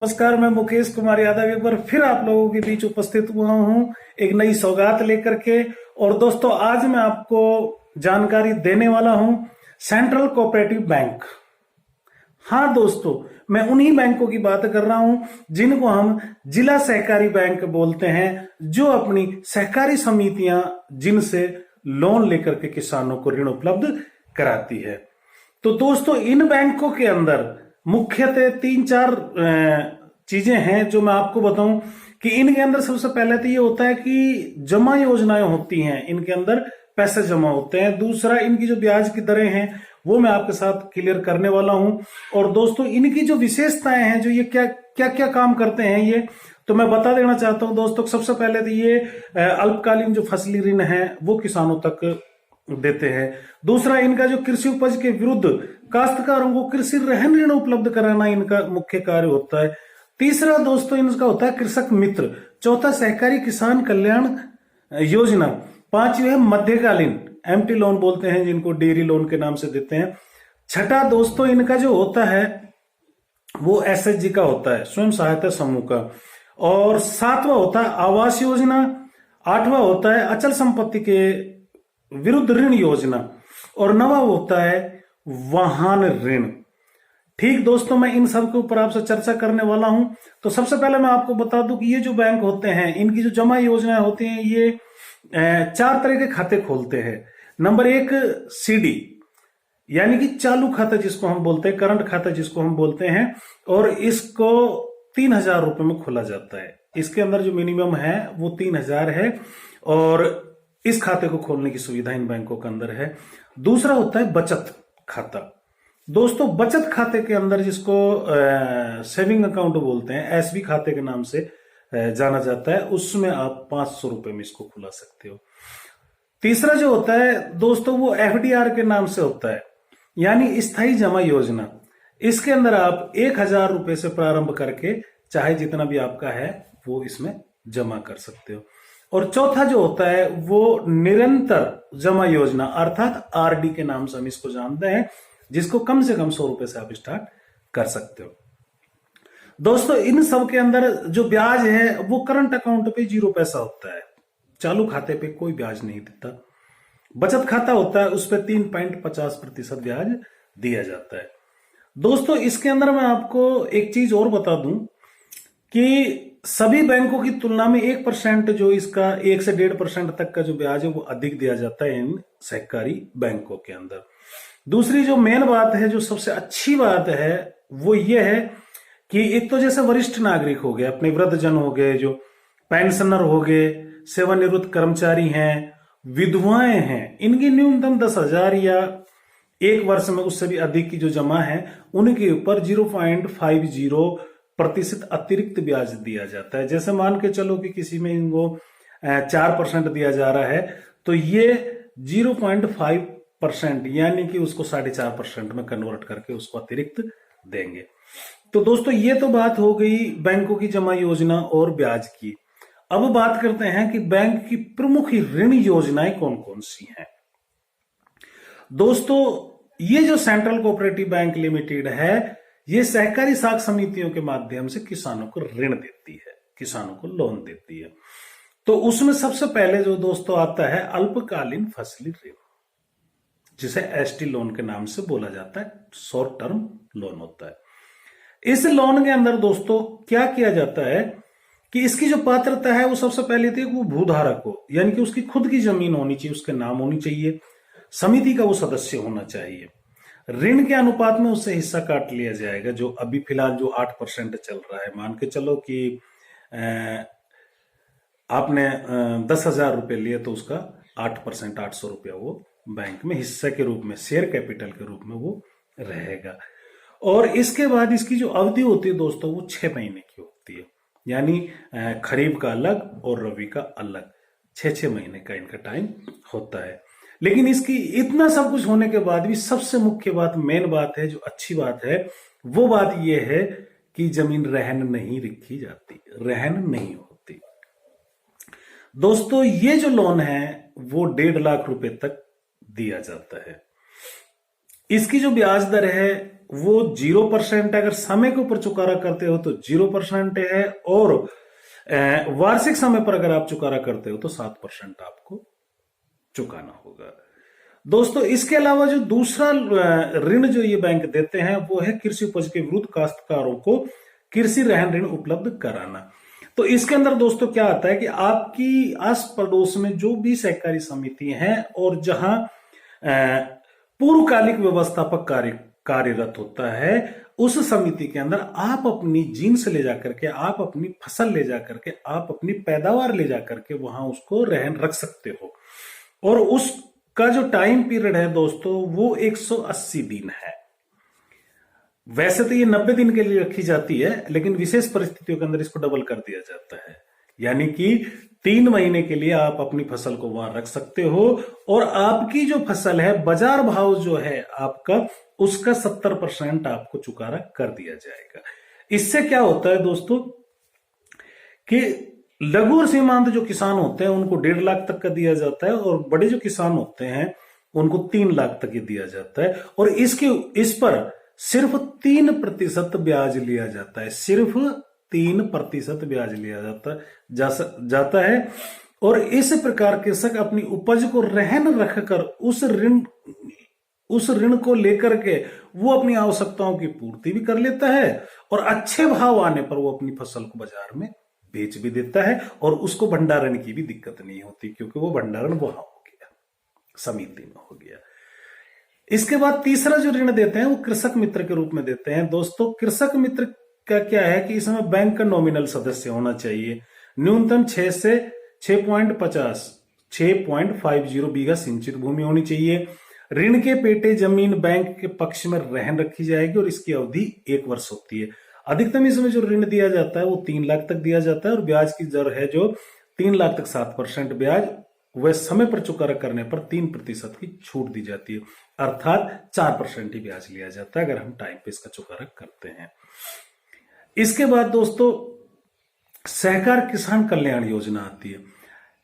नमस्कार, मैं मुकेश कुमार यादव एक बार फिर आप लोगों के बीच उपस्थित हुआ हूं एक नई सौगात लेकर के। और दोस्तों, आज मैं आपको जानकारी देने वाला हूं सेंट्रल कोऑपरेटिव बैंक। हाँ दोस्तों, मैं उन्हीं बैंकों की बात कर रहा हूं जिनको हम जिला सहकारी बैंक बोलते हैं, जो अपनी सहकारी समितियां जिनसे लोन लेकर के किसानों को ऋण उपलब्ध कराती है। तो दोस्तों, इन बैंकों के अंदर मुख्यतः 3-4 चीजें हैं जो मैं आपको बताऊं कि इनके अंदर सबसे पहले तो ये होता है कि जमा योजनाएं होती हैं, इनके अंदर पैसे जमा होते हैं। दूसरा, इनकी जो ब्याज की दरें हैं वो मैं आपके साथ क्लियर करने वाला हूं। और दोस्तों, इनकी जो विशेषताएं हैं, जो ये क्या क्या क्या काम करते हैं, ये तो मैं बता देना चाहता हूं दोस्तों। सबसे पहले तो ये अल्पकालीन जो फसली ऋण है वो किसानों तक देते हैं। दूसरा, इनका जो कृषि उपज के विरुद्ध काश्तकारों को कृषि रहन ऋण उपलब्ध कराना इनका मुख्य कार्य होता है। तीसरा दोस्तों, इनका होता है कृषक मित्र। चौथा, सहकारी किसान कल्याण योजना। पांचवी है मध्यकालीन एमटी लोन बोलते हैं, जिनको डेयरी लोन के नाम से देते हैं। छठा दोस्तों, इनका जो होता है वो एसएचजी का होता है, स्वयं सहायता समूह का। और सातवां होता है आवास योजना। आठवां होता है अचल संपत्ति के विरुद्ध ऋण योजना। और नवा होता है वाहन ऋण। ठीक दोस्तों, मैं इन सब के ऊपर आपसे चर्चा करने वाला हूं। तो सबसे पहले मैं आपको बता दूं कि ये जो बैंक होते हैं, इनकी जो जमा योजनाएं होती हैं, ये 4 तरह के खाते खोलते हैं। नंबर 1, सीडी यानी कि चालू खाता जिसको हम बोलते हैं, करंट खाता जिसको हम बोलते हैं। और इसको 3,000 रुपए में खोला जाता है। इसके अंदर जो मिनिमम है वो 3,000 है और इस खाते को खोलने की सुविधा इन बैंकों के अंदर है। दूसरा होता है बचत खाता। दोस्तों, बचत खाते के अंदर जिसको सेविंग अकाउंट बोलते हैं, एसबी खाते के नाम से जाना जाता है, उसमें आप 500 रुपए में इसको खुला सकते हो। तीसरा जो होता है दोस्तों, वो एफडीआर के नाम से होता है, यानी स्थायी जमा योजना। इसके अंदर आप 1,000 रुपए से प्रारंभ करके चाहे जितना भी आपका है वो इसमें जमा कर सकते हो। और चौथा जो होता है वो निरंतर जमा योजना, अर्थात आरडी के नाम से हम इसको जानते हैं, जिसको कम से कम 100 रुपए से आप स्टार्ट कर सकते हो। दोस्तों, इन सब के अंदर जो ब्याज है वो करंट अकाउंट पे 0 पैसा होता है, चालू खाते पे कोई ब्याज नहीं देता। बचत खाता होता है, उस पर 3.50% ब्याज दिया जाता है। दोस्तों, इसके अंदर मैं आपको एक चीज और बता दूं कि सभी बैंकों की तुलना में 1% जो इसका 1 से 1.5% तक का जो ब्याज है वो अधिक दिया जाता है इन सहकारी बैंकों के अंदर। दूसरी जो मेन बात है, जो सबसे अच्छी बात है, वो ये है कि एक तो जैसे वरिष्ठ नागरिक हो गए, अपने वृद्धजन हो गए, जो पेंशनर हो गए, सेवानिवृत्त कर्मचारी हैं, विधवाएं हैं, इनकी न्यूनतम 10,000 या 1 वर्ष में उससे भी अधिक की जो जमा है, उनके ऊपर 0.50% अतिरिक्त ब्याज दिया जाता है। जैसे मान के चलो कि किसी में इनको 4% दिया जा रहा है, तो ये 0.5% यानी कि उसको 4.5% में कन्वर्ट करके उसको अतिरिक्त देंगे। तो दोस्तों, ये तो बात हो गई बैंकों की जमा योजना और ब्याज की। अब बात करते हैं कि बैंक की प्रमुख ऋण योजनाएं कौन कौन सी हैं। दोस्तों, ये जो सेंट्रल कोऑपरेटिव बैंक लिमिटेड है, ये सहकारी साख समितियों के माध्यम से किसानों को ऋण देती है, किसानों को लोन देती है। तो उसमें सबसे पहले जो दोस्तों आता है अल्पकालीन फसली ऋण, जिसे एसटी लोन के नाम से बोला जाता है, शॉर्ट टर्म लोन होता है। इस लोन के अंदर दोस्तों क्या किया जाता है कि इसकी जो पात्रता है वो सबसे पहले थी वो भूधारक हो, यानी कि उसकी खुद की जमीन होनी चाहिए, उसके नाम होनी चाहिए, समिति का वो सदस्य होना चाहिए। ऋण के अनुपात में उससे हिस्सा काट लिया जाएगा, जो अभी फिलहाल जो 8% चल रहा है। मान के चलो कि आपने 10,000 रुपए लिए, तो उसका 8%, 800 रुपया वो बैंक में हिस्से के रूप में, शेयर कैपिटल के रूप में वो रहेगा। और इसके बाद इसकी जो अवधि होती है दोस्तों, वो 6 महीने की होती है, यानी खरीफ का अलग और रबी का अलग, 6 महीने का इनका टाइम होता है। लेकिन इसकी इतना सब कुछ होने के बाद भी सबसे मुख्य बात, मेन बात है, जो अच्छी बात है, वो बात यह है कि जमीन रहन नहीं रखी जाती, रहन नहीं होती। दोस्तों, ये जो लोन है वो 1.5 लाख रुपए तक दिया जाता है। इसकी जो ब्याज दर है वो 0% है। अगर समय के ऊपर चुकारा करते हो तो 0% है, और वार्षिक समय पर अगर आप चुकारा करते हो तो 7% आपको चुकाना होगा। दोस्तों इसके अलावा जो दूसरा ऋण जो ये बैंक देते हैं वो है कृषि उपज के विरुद्ध काश्तकारों को कृषि रहन ऋण उपलब्ध कराना। तो इसके अंदर दोस्तों क्या आता है कि आपकी आस पड़ोस में जो भी सहकारी समिति हैं और जहां पूर्वकालिक व्यवस्थापक कार्यरत होता है, उस समिति के अंदर आप अपनी जीन्स ले जाकर के, आप अपनी फसल ले जाकर के, आप अपनी पैदावार ले जाकर के वहां उसको रहन रख सकते हो। और उसका जो टाइम पीरियड है दोस्तों वो 180 दिन है। वैसे तो ये 90 दिन के लिए रखी जाती है, लेकिन विशेष परिस्थितियों के अंदर इसको डबल कर दिया जाता है, यानी कि 3 महीने के लिए आप अपनी फसल को वहां रख सकते हो, और आपकी जो फसल है बाजार भाव जो है आपका, उसका 70% आपको चुकारा कर दिया जाएगा। इससे क्या होता है दोस्तों कि लघु और सीमांत जो किसान होते हैं उनको 1.5 लाख तक का दिया जाता है, और बड़े जो किसान होते हैं उनको 3 लाख तक ही दिया जाता है। और इस पर सिर्फ 3% ब्याज लिया जाता है, सिर्फ 3% ब्याज लिया जाता है। और इस प्रकार कृषक अपनी उपज को रहन रखकर उस ऋण को लेकर के वो अपनी आवश्यकताओं की पूर्ति भी कर लेता है, और अच्छे भाव आने पर वो अपनी फसल को बाजार में बेच भी देता है, और उसको भंडारण की भी दिक्कत नहीं होती, क्योंकि वो भंडारण वहां हो गया, समिति में हो गया। इसके बाद तीसरा जो ऋण देते हैं वो कृषक मित्र के रूप में देते हैं। दोस्तों कृषक मित्र का क्या है कि इसमें बैंक का नॉमिनल सदस्य होना चाहिए, न्यूनतम 6 से 6.50 बीघा सिंचित भूमि होनी चाहिए। ऋण के पेटे जमीन बैंक के पक्ष में रहन रखी जाएगी, और इसकी अवधि 1 वर्ष होती है। अधिकतम इसमें जो ऋण दिया जाता है वो 3 लाख तक दिया जाता है, और ब्याज की दर है जो 3 लाख तक 7% ब्याज, वह समय पर चुकारा करने पर 3% की छूट दी जाती है, अर्थात 4% ही ब्याज लिया जाता है अगर हम टाइम पे इसका चुकारा करते हैं। इसके बाद दोस्तों सहकार किसान कल्याण योजना आती है।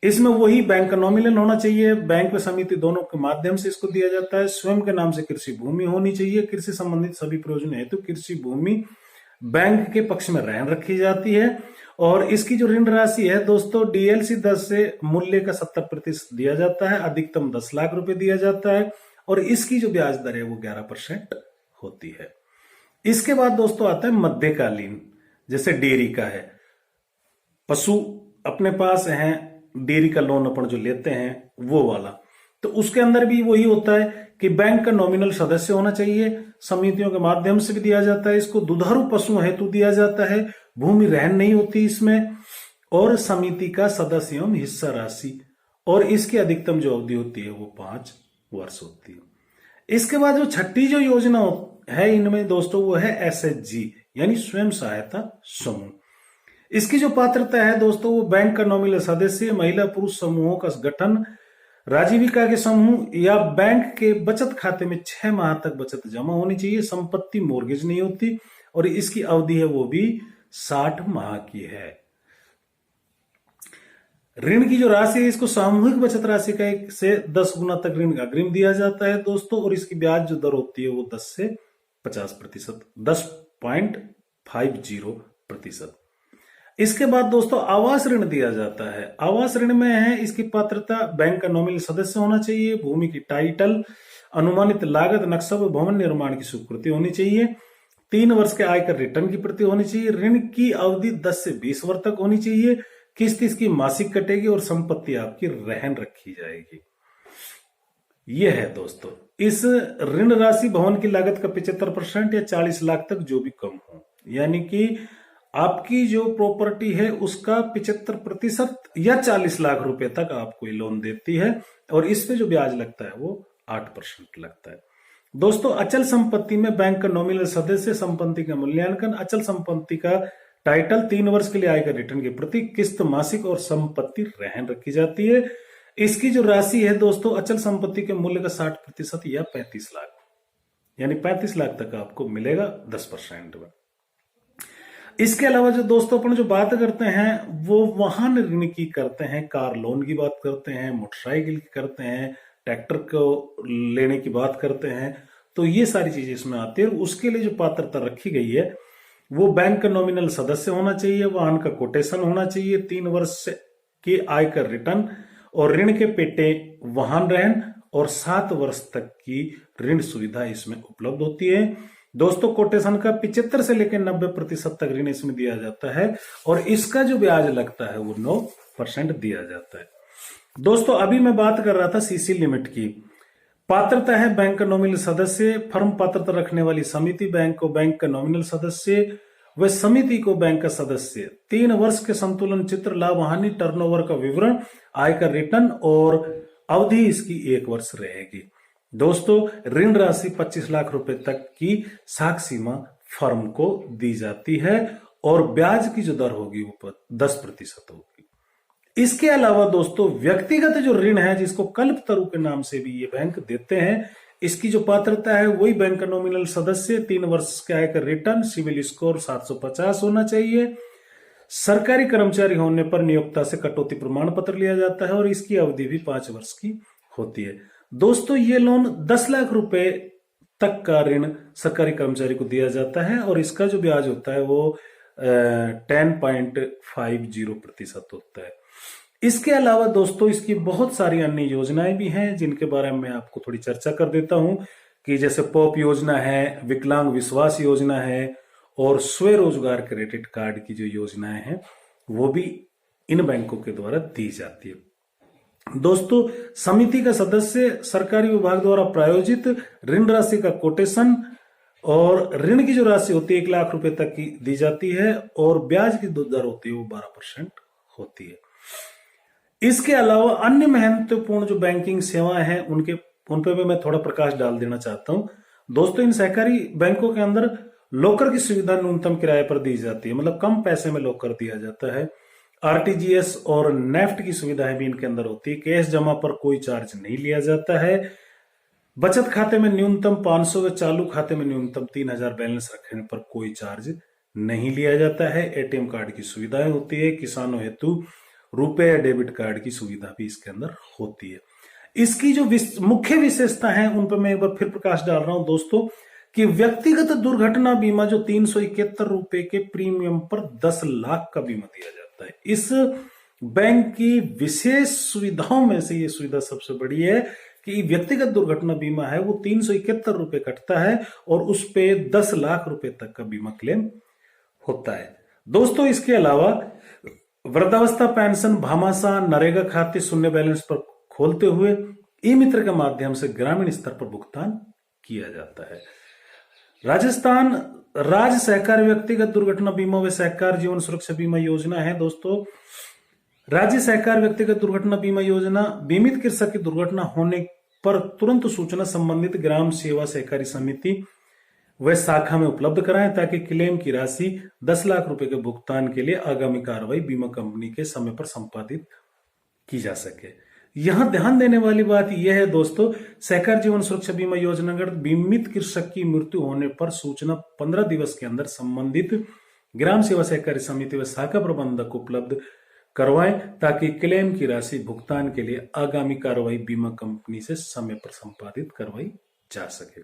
इसमें वही बैंक का नॉमिनल होना चाहिए, बैंक व समिति दोनों के माध्यम से इसको दिया जाता है। स्वयं के नाम से कृषि भूमि होनी चाहिए। कृषि संबंधित सभी प्रयोजन हेतु कृषि भूमि बैंक के पक्ष में रहन रखी जाती है, और इसकी जो ऋण राशि है दोस्तों डीएलसी 10 से मूल्य का 70% दिया जाता है, अधिकतम 10 लाख रुपए दिया जाता है, और इसकी जो ब्याज दर है वो 11% होती है। इसके बाद दोस्तों आता है मध्यकालीन, जैसे डेयरी का है, पशु अपने पास है, डेयरी का लोन अपन जो लेते हैं वो वाला, तो उसके अंदर भी वही होता है कि बैंक का नॉमिनल सदस्य होना चाहिए, समितियों के माध्यम से भी दिया जाता है। इसको दुधारू पशु हेतु दिया जाता है, भूमि रहन नहीं होती इसमें, और समिति का सदस्य एवं हिस्सा राशि, और इसकी अधिकतम जो अवधि होती है वो 5 वर्ष होती है। इसके बाद जो छठी जो योजना है इनमें दोस्तों वो है एसएचजी, यानी स्वयं सहायता समूह। इसकी जो पात्रता है दोस्तों वो बैंक का नॉमिनल सदस्य, महिला पुरुष समूहों का गठन, राजीविका के समूह, या बैंक के बचत खाते में 6 माह तक बचत जमा होनी चाहिए। संपत्ति मोर्गेज नहीं होती, और इसकी अवधि है वो भी 60 माह की है। ऋण की जो राशि है इसको सामूहिक बचत राशि का 1 से 10 गुना तक ऋण का अग्रिम दिया जाता है दोस्तों, और इसकी ब्याज जो दर होती है वो 10 से 50%, 10.50%। इसके बाद दोस्तों आवास ऋण दिया जाता है। आवास ऋण में है इसकी पात्रता बैंक का नॉमिनल सदस्य होना चाहिए, भूमि की टाइटल, अनुमानित लागत, नक्शा व भवन निर्माण की स्वीकृति होनी चाहिए, 3 वर्ष के आयकर रिटर्न की प्रति होनी चाहिए, ऋण की अवधि 10 से 20 वर्ष तक होनी चाहिए, किस्त इसकी मासिक कटेगी, और संपत्ति आपकी रहन रखी जाएगी। यह है दोस्तों इस ऋण राशि भवन की लागत का 75% या 40 लाख तक जो भी कम हो, यानी कि आपकी जो प्रॉपर्टी है उसका 75% या 40 लाख रुपए तक आपको ये लोन देती है, और इस पे जो ब्याज लगता है वो 8% लगता है। दोस्तों अचल संपत्ति में बैंक का नॉमिनल सदस्य, संपत्ति का मूल्यांकन, अचल संपत्ति का टाइटल, 3 वर्ष के लिए आयकर रिटर्न की प्रति, किस्त मासिक, और संपत्ति रहन रखी जाती है। इसकी जो राशि है दोस्तों अचल संपत्ति के मूल्य का 60% या 35 लाख, यानी 35 लाख तक आपको मिलेगा 10% में। इसके अलावा जो दोस्तों अपन जो बात करते हैं वो वाहन ऋण की करते हैं, कार लोन की बात करते हैं, मोटरसाइकिल की करते हैं, ट्रैक्टर को लेने की बात करते हैं। तो तो ये सारी चीजें इसमें आती है। उसके लिए जो पात्रता रखी गई है वो बैंक का नॉमिनल सदस्य होना चाहिए, वाहन का कोटेशन होना चाहिए, 3 वर्ष के आयकर रिटर्न और ऋण के पेटे वाहन रहन और 7 वर्ष तक की ऋण सुविधा इसमें उपलब्ध होती है। दोस्तों कोटेशन का 75 से लेकर 90% तक ऋण इसमें दिया जाता है और इसका जो ब्याज लगता है वो 9% दिया जाता है। दोस्तों अभी मैं बात कर रहा था सीसी लिमिट की। पात्रता है बैंक का नॉमिनल सदस्य, फर्म पात्रता रखने वाली समिति बैंक को बैंक का नॉमिनल सदस्य व समिति को बैंक का सदस्य, 3 वर्ष के संतुलन चित्र, लाभ हानि, टर्नओवर का विवरण, आयकर रिटर्न और अवधि इसकी 1 वर्ष रहेगी। दोस्तों ऋण राशि 25 लाख रुपए तक की साख सीमा फर्म को दी जाती है और ब्याज की जो दर होगी वो 10% होगी। इसके अलावा दोस्तों व्यक्तिगत जो ऋण है जिसको कल्पतरु के नाम से भी ये बैंक देते हैं, इसकी जो पात्रता है वही बैंक का नॉमिनल सदस्य, 3 वर्ष के आयकर रिटर्न, सिविल स्कोर 750 होना चाहिए, सरकारी कर्मचारी होने पर नियोक्ता से कटौती प्रमाण पत्र लिया जाता है और इसकी अवधि भी 5 वर्ष की होती है। दोस्तों ये लोन 10 लाख रुपए तक का ऋण सरकारी कर्मचारी को दिया जाता है और इसका जो ब्याज होता है वो 10.50% होता है। इसके अलावा दोस्तों इसकी बहुत सारी अन्य योजनाएं भी हैं जिनके बारे में मैं आपको थोड़ी चर्चा कर देता हूं कि जैसे पॉप योजना है, विकलांग विश्वास योजना है और स्वरोजगार क्रेडिट कार्ड की जो योजनाएं हैं वो भी इन बैंकों के द्वारा दी जाती है। दोस्तों समिति का सदस्य सरकारी विभाग द्वारा प्रायोजित ऋण राशि का कोटेशन और ऋण की जो राशि होती है 1 लाख रुपए तक की दी जाती है और ब्याज की दर होती है वो 12% होती है। इसके अलावा अन्य महत्वपूर्ण जो बैंकिंग सेवाएं हैं उन पे भी मैं थोड़ा प्रकाश डाल देना चाहता हूं। दोस्तों इन सहकारी बैंकों के अंदर लॉकर की सुविधा न्यूनतम किराए पर दी जाती है, मतलब कम पैसे में लॉकर दिया जाता है। आरटीजीएस और नेफ्ट की सुविधाएं भी इनके अंदर होती है। कैश जमा पर कोई चार्ज नहीं लिया जाता है। बचत खाते में न्यूनतम 500 व चालू खाते में न्यूनतम 3000 बैलेंस रखने पर कोई चार्ज नहीं लिया जाता है। एटीएम कार्ड की सुविधाएं होती है। किसानों हेतु रुपए या डेबिट कार्ड की सुविधा भी इसके अंदर होती है। इसकी जो मुख्य विशेषता है उन पर मैं एक बार फिर प्रकाश डाल रहा हूं दोस्तों कि व्यक्तिगत दुर्घटना बीमा जो 371 रुपए के प्रीमियम पर 10 लाख का बीमा दिया जाता है। इस बैंक की विशेष सुविधाओं में से ये सुविधा सबसे बड़ी है कि व्यक्तिगत दुर्घटना बीमा है वो 371 रुपए कटता है और उस पे 10 लाख रुपए तक का बीमा क्लेम होता है। दोस्तों इसके अलावा वृद्धावस्था पेंशन, भामाशाह, नरेगा खाते शून्य बैलेंस पर खोलते हुए ई मित्र के माध्यम से ग्रामीण स्तर पर भुगतान किया जाता है। राजस्थान राज्य सहकार व्यक्तिगत दुर्घटना बीमा व सहकार जीवन सुरक्षा बीमा योजना है। दोस्तों राज्य सहकार व्यक्तिगत दुर्घटना बीमा योजना बीमित कृषक की दुर्घटना होने पर तुरंत सूचना संबंधित ग्राम सेवा सहकारी समिति व शाखा में उपलब्ध कराएं ताकि क्लेम की राशि 10 लाख रुपए के भुगतान के लिए आगामी कार्रवाई बीमा कंपनी के समय पर संपादित की जा सके। यहां ध्यान देने वाली बात यह है दोस्तों, सहकार जीवन सुरक्षा बीमा योजना के बीमित कृषक की मृत्यु होने पर सूचना 15 दिवस के अंदर संबंधित ग्राम सेवा सहकारी समिति व शाखा प्रबंधक उपलब्ध करवाएं ताकि क्लेम की राशि भुगतान के लिए आगामी कार्रवाई बीमा कंपनी से समय पर संपादित करवाई जा सके।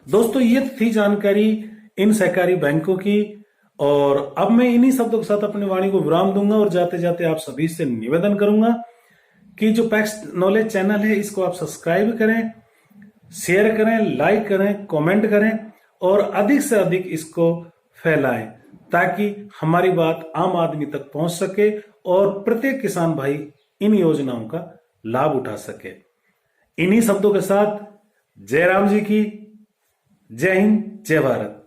दोस्तों ये थी जानकारी इन सहकारी बैंकों की और अब मैं इन्हीं शब्दों के साथ अपनी वाणी को विराम दूंगा और जाते जाते आप सभी से निवेदन करूंगा कि जो पैक्स नॉलेज चैनल है इसको आप सब्सक्राइब करें, शेयर करें, लाइक करें, कमेंट करें और अधिक से अधिक इसको फैलाएं ताकि हमारी बात आम आदमी तक पहुंच सके और प्रत्येक किसान भाई इन योजनाओं का लाभ उठा सके। इन्हीं शब्दों के साथ जय राम जी की जय हिंद, जय भारत।